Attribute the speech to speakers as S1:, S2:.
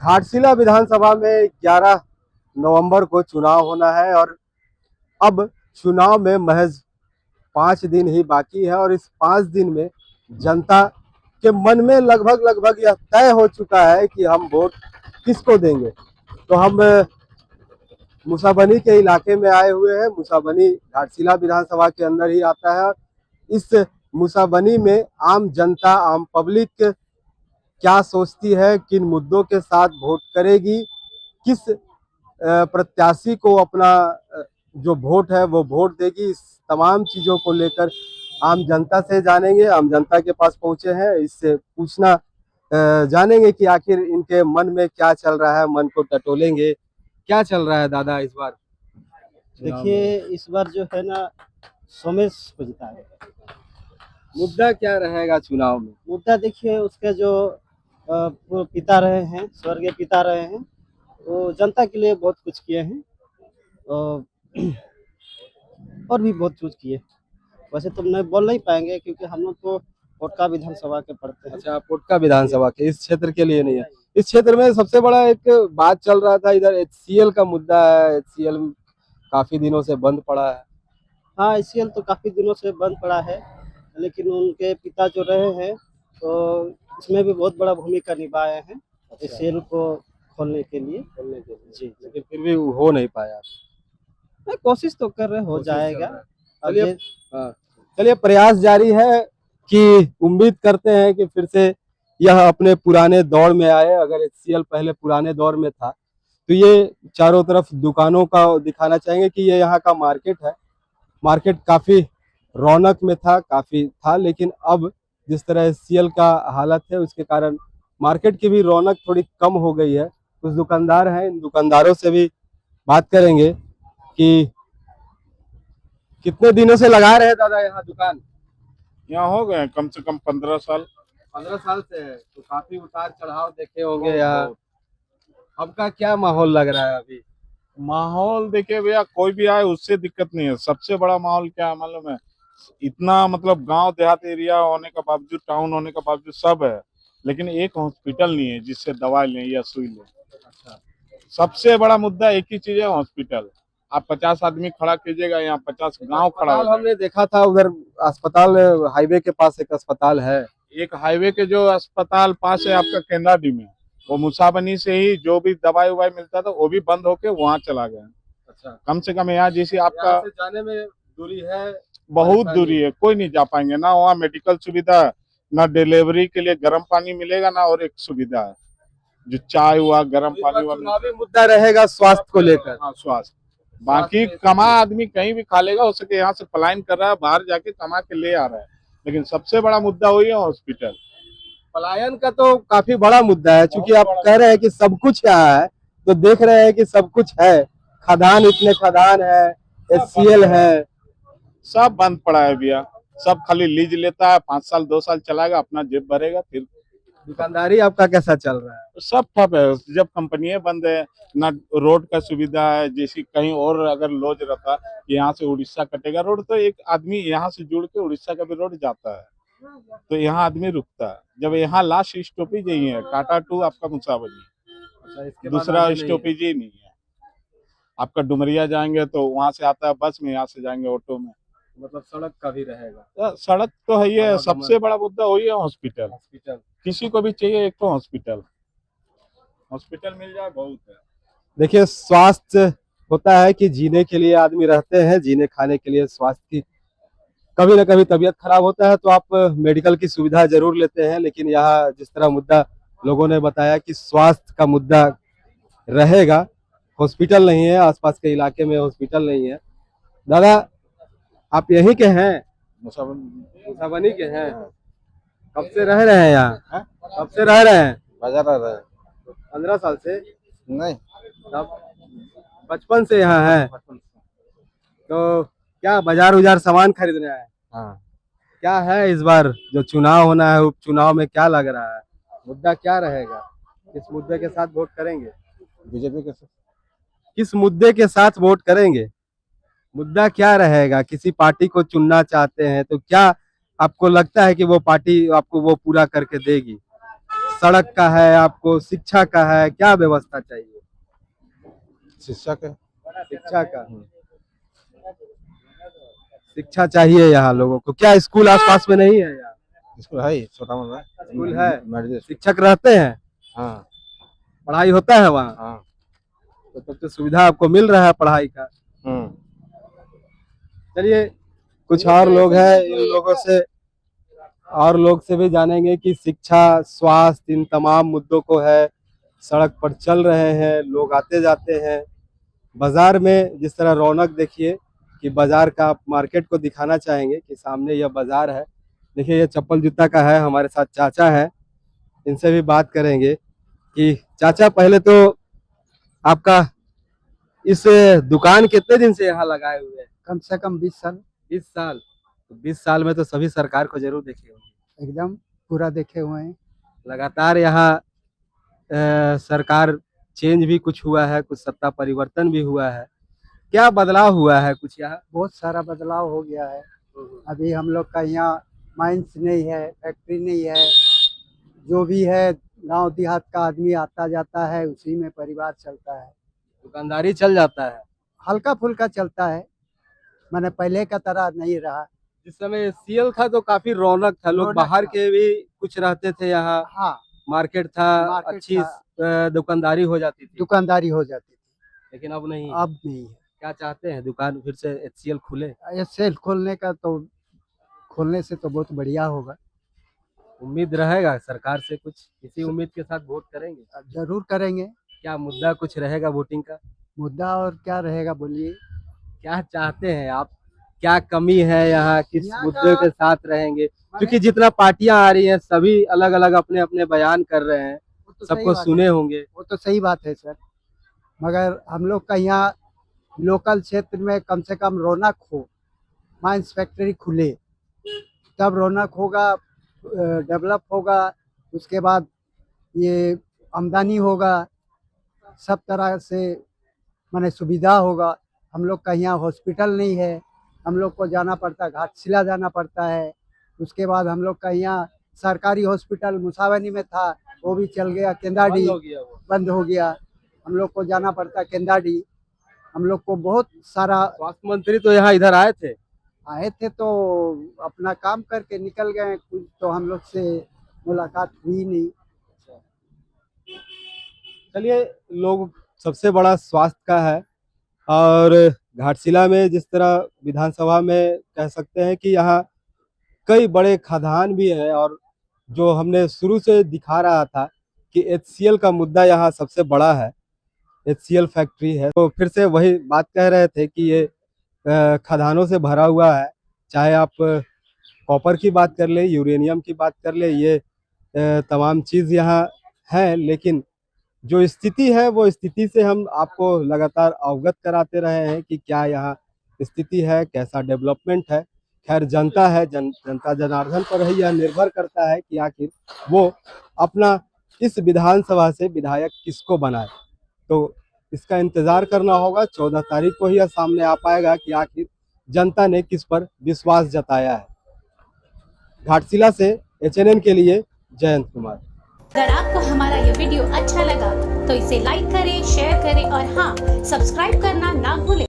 S1: घाटशिला विधानसभा में 11 नवंबर को चुनाव होना है और अब चुनाव में महज 5 दिन ही बाकी है और इस 5 दिन में जनता के मन में लगभग यह तय हो चुका है कि हम वोट किसको देंगे। तो हम मूसाबनी के इलाके में आए हुए हैं। मूसाबनी घाटशिला विधानसभा के अंदर ही आता है। इस मूसाबनी में आम जनता, आम पब्लिक क्या सोचती है, किन मुद्दों के साथ वोट करेगी, किस प्रत्याशी को अपना जो वोट है वो वोट देगी, इस तमाम चीज़ों को लेकर आम जनता से जानेंगे। आम जनता के पास पहुंचे हैं, इससे पूछना जानेंगे कि आखिर इनके मन में क्या चल रहा है, मन को टटोलेंगे। क्या चल रहा है दादा इस बार?
S2: देखिए, इस बार जो है ना, सोमेश को जिताएगा।
S1: मुद्दा क्या रहेगा चुनाव में?
S2: मुद्दा देखिए, उसके जो वो पिता रहे हैं, स्वर्गीय पिता रहे हैं, वो जनता के लिए बहुत कुछ किए हैं और भी बहुत कुछ किए। वैसे तो नहीं बोल नहीं पाएंगे क्योंकि हम लोग तो कोटका विधानसभा के पढ़ते हैं।
S1: अच्छा, आप कोटका विधानसभा के, इस क्षेत्र के लिए नहीं है। इस क्षेत्र में सबसे बड़ा एक बात चल रहा था, इधर HCL का मुद्दा है। HCL काफी दिनों से बंद पड़ा है।
S2: हाँ, HCL तो काफ़ी दिनों से बंद पड़ा है, लेकिन उनके पिता जो रहे हैं तो इसमें भी बहुत बड़ा भूमिका निभाए हैं HCL को खोलने के लिए। जी,
S1: लेकिन फिर भी हो नहीं पाया।
S2: नहीं, कोशिश तो कर रहे, हो जाएगा। अब
S1: चलिए,
S2: ये
S1: हाँ, चलिए, प्रयास जारी है कि उम्मीद करते हैं कि फिर से यह अपने पुराने दौर में आए। अगर HCL पहले पुराने दौर में था तो ये चारों तरफ दुकानों का दिखाना चाहेंगे कि ये यहाँ का मार्केट है। मार्केट काफी रौनक में था, काफी था, लेकिन अब जिस तरह HCL का हालत है उसके कारण मार्केट की भी रौनक थोड़ी कम हो गई है। कुछ दुकानदार हैं, इन दुकानदारों से भी बात करेंगे कि कितने दिनों से लगा रहे हैं दादा यहाँ दुकान?
S3: यहाँ हो गए कम से कम 15 साल।
S1: 15 साल से है तो काफी उतार चढ़ाव देखे होंगे यहाँ। अब का क्या माहौल लग रहा है अभी?
S3: माहौल देखिए भैया, कोई भी आए उससे दिक्कत नहीं है। सबसे बड़ा माहौल क्या है मालूम है? इतना मतलब गांव देहात एरिया होने का बावजूद, टाउन होने का बावजूद सब है, लेकिन एक हॉस्पिटल नहीं है जिससे दवाई लें या सुई लें।
S1: अच्छा,
S3: सबसे बड़ा मुद्दा एक ही चीज है, हॉस्पिटल। आप 50 आदमी खड़ा कीजिएगा, यहाँ 50 गांव खड़ा हो
S1: अस्पताल
S3: जाएगा।
S1: हमने देखा था उधर, अस्पताल हाईवे के पास एक अस्पताल है।
S3: एक हाईवे के जो अस्पताल पास है आपका केंद्रा डी में, वो मूसाबनी से ही जो भी दवाई उवाई मिलता था वो भी बंद होके वहाँ चला गया।
S1: अच्छा,
S3: कम से कम यहाँ जैसे आपका
S1: यहाँ से जाने में दूरी है,
S3: बहुत दूरी है, कोई नहीं जा पाएंगे ना। वहाँ मेडिकल सुविधा, ना डिलीवरी के लिए गर्म पानी मिलेगा, ना और एक सुविधा है जो चाय हुआ, गर्म पानी हुआ।
S1: चुनावी मुद्दा रहेगा स्वास्थ्य को लेकर।
S3: हाँ, स्वास्थ्य। बाकी कमा आदमी कहीं भी खा लेगा, हो सके यहाँ से पलायन कर रहा है, बाहर जाके कमा के ले आ रहा है, लेकिन सबसे बड़ा मुद्दा वही है, हॉस्पिटल।
S1: पलायन का तो काफी बड़ा मुद्दा है, क्योंकि आप कह रहे हैं कि सब कुछ यहाँ है, तो देख रहे हैं कि सब कुछ है। खदान, इतने खदान है, HCL है,
S3: सब बंद पड़ा है भैया। सब खाली लीज लेता है, 5 साल 2 साल चलाएगा, अपना जेब भरेगा, फिर
S1: दुकानदारी आपका कैसा चल रहा है?
S3: सब ठप है। जब कंपनियां बंद है, ना रोड का सुविधा है। जैसे कहीं और अगर लॉज रहता, यहाँ से उड़ीसा कटेगा रोड, तो एक आदमी यहाँ से जुड़ के उड़ीसा का भी रोड जाता है, तो यहाँ आदमी रुकता है। जब यहाँ लास्ट स्टॉपेज यही है, टाटा टू आपका मुसाबनी,
S1: अच्छा, इसके बाद
S3: दूसरा
S1: आगे नहीं है।
S3: स्टॉपेज ही नहीं है। आपका डुमरिया जाएंगे तो वहां से आता है बस में, यहाँ से जाएंगे ऑटो में।
S1: मतलब सड़क का भी रहेगा।
S3: तो सड़क तो है ही है, सबसे बड़ा मुद्दा वही है, हॉस्पिटल।
S1: हॉस्पिटल
S3: किसी को भी चाहिए एक तो हॉस्पिटल, हॉस्पिटल मिल जाए बहुत है।
S1: देखिए, स्वास्थ्य होता है कि जीने के लिए आदमी रहते हैं, जीने खाने के लिए स्वास्थ्य की कभी ना कभी तबीयत खराब होता है तो आप मेडिकल की सुविधा जरूर लेते हैं, लेकिन यहाँ जिस तरह मुद्दा लोगों ने बताया कि स्वास्थ्य का मुद्दा रहेगा। हॉस्पिटल नहीं है, आसपास के इलाके में हॉस्पिटल नहीं है। दादा, आप यहीं के हैं? मूसाबनी के हैं? कब से रह रहे हैं यहाँ? कब से रह रहे हैं?
S2: बाजार आ रहा है।
S1: 15 साल से?
S2: नहीं,
S1: तब बचपन से यहाँ है? तो क्या बाजार उजार सामान खरीदने आए?
S2: हाँ।
S1: क्या है इस बार जो चुनाव होना है, उपचुनाव में क्या लग रहा है, मुद्दा क्या रहेगा? किस मुद्दे के साथ वोट करेंगे?
S2: बीजेपी के साथ।
S1: किस मुद्दे के साथ वोट करेंगे? मुद्दा क्या रहेगा? किसी पार्टी को चुनना चाहते हैं तो क्या आपको लगता है कि वो पार्टी आपको वो पूरा करके देगी? सड़क का है, आपको शिक्षा का है, क्या व्यवस्था चाहिए?
S3: शिक्षा के
S1: शिक्षा का, शिक्षा चाहिए यहाँ लोगों को। क्या स्कूल आसपास में नहीं है यहाँ?
S3: स्कूल है, छोटा मोटा
S1: स्कूल है,
S3: मेडिकल।
S1: शिक्षक रहते हैं,
S3: हाँ
S1: पढ़ाई होता है वहाँ?
S3: हाँ।
S1: तो तब तो सुविधा आपको मिल रहा है पढ़ाई का। चलिए कुछ और लोग हैं, इन लोगों से और लोग से भी जानेंगे कि शिक्षा, स्वास्थ्य, इन तमाम मुद्दों को है, सड़क पर चल रहे हैं, लोग आते जाते हैं। बाजार में जिस तरह रौनक देखिए कि बाजार का, आप मार्केट को दिखाना चाहेंगे कि सामने यह बाजार है। देखिए ये चप्पल जूता का है, हमारे साथ चाचा है, इनसे भी बात करेंगे कि चाचा पहले तो आपका इस दुकान कितने दिन से यहाँ लगाए हुए हैं?
S4: कम से कम 20 साल।
S1: 20 साल। तो 20 साल में तो सभी सरकार को जरूर देखे होंगे।
S4: एकदम पूरा देखे हुए हैं।
S1: लगातार यहाँ सरकार चेंज भी कुछ हुआ है, कुछ सत्ता परिवर्तन भी हुआ है, क्या बदलाव हुआ है कुछ यहाँ?
S4: बहुत सारा बदलाव हो गया है। अभी हम लोग का यहाँ माइंस नहीं है, फैक्ट्री नहीं है, जो भी है गांव देहात का आदमी आता जाता है, उसी में परिवार चलता है।
S1: दुकानदारी चल जाता है,
S4: हल्का फुल्का चलता है, मैंने पहले का तरह नहीं रहा।
S1: जिस समय सीएल था तो काफी रौनक था, लोग
S4: रौनक
S1: बाहर
S4: था।
S1: के भी कुछ रहते थे यहाँ,
S4: हाँ,
S1: मार्केट था,
S4: मार्केट
S1: अच्छी
S4: था।
S1: दुकानदारी हो जाती थी,
S4: दुकानदारी हो जाती थी,
S1: लेकिन अब नहीं।
S4: अब नहीं है।
S1: क्या चाहते हैं, दुकान फिर से एचसीएल खुले?
S4: ये सेल खोलने का तो, खोलने से तो बहुत बढ़िया होगा।
S1: उम्मीद रहेगा सरकार से कुछ, इसी उम्मीद के साथ वोट करेंगे?
S4: जरूर करेंगे।
S1: क्या मुद्दा कुछ रहेगा वोटिंग का?
S4: मुद्दा और क्या रहेगा बोलिए।
S1: क्या चाहते हैं आप, क्या कमी है यहाँ, किस
S4: यहाँ
S1: मुद्दे
S4: का-
S1: के साथ रहेंगे? क्योंकि जितना पार्टियां आ रही हैं सभी अलग अलग अपने अपने बयान कर रहे हैं,
S4: वो तो सही
S1: सबको
S4: बात
S1: सुने
S4: है।
S1: होंगे।
S4: वो तो सही बात है सर, मगर हम लोग का यहाँ लोकल क्षेत्र में कम से कम रौनक हो, माइंस फैक्ट्री खुले, तब रौनक होगा, डेवलप होगा, उसके बाद ये आमदनी होगा, सब तरह से माने सुविधा होगा। हम लोग का यहाँ हॉस्पिटल नहीं है, हम लोग को जाना पड़ता है, घाटशिला जाना पड़ता है। उसके बाद हम लोग का यहाँ सरकारी हॉस्पिटल मुसावनी में था, वो भी चल गया, केंदाडी
S1: बंद हो गया वो।
S4: बंद हो गया। हम लोग को जाना पड़ता केंदाडी। हम लोग को बहुत सारा,
S1: स्वास्थ्य मंत्री तो यहाँ इधर आए थे,
S4: आए थे तो अपना काम करके निकल गए, कुछ तो हम लोग से मुलाकात हुई नहीं।
S1: चलिए लोग, सबसे बड़ा स्वास्थ्य का है। और घाटशिला में जिस तरह विधानसभा में कह सकते हैं कि यहाँ कई बड़े खदान भी हैं, और जो हमने शुरू से दिखा रहा था कि एचसीएल का मुद्दा यहाँ सबसे बड़ा है, एचसीएल फैक्ट्री है। तो फिर से वही बात कह रहे थे कि ये खदानों से भरा हुआ है, चाहे आप कॉपर की बात कर ले, यूरेनियम की बात कर ले, ये तमाम चीज़ यहाँ है। लेकिन जो स्थिति है वो स्थिति से हम आपको लगातार अवगत कराते रहे हैं कि क्या यहाँ स्थिति है, कैसा डेवलपमेंट है। खैर जनता है, जनता जनार्दन पर ही यह निर्भर करता है कि आखिर वो अपना इस विधानसभा से विधायक किसको बनाए। तो इसका इंतजार करना होगा, 14 तारीख को ही यह सामने आ पाएगा कि आखिर जनता ने किस पर विश्वास जताया है। घाटशिला से एचएनएन के लिए जयंत कुमार।
S5: अगर आपको हमारा ये वीडियो अच्छा लगा तो इसे लाइक करें, शेयर करें और हाँ, सब्सक्राइब करना ना भूलें।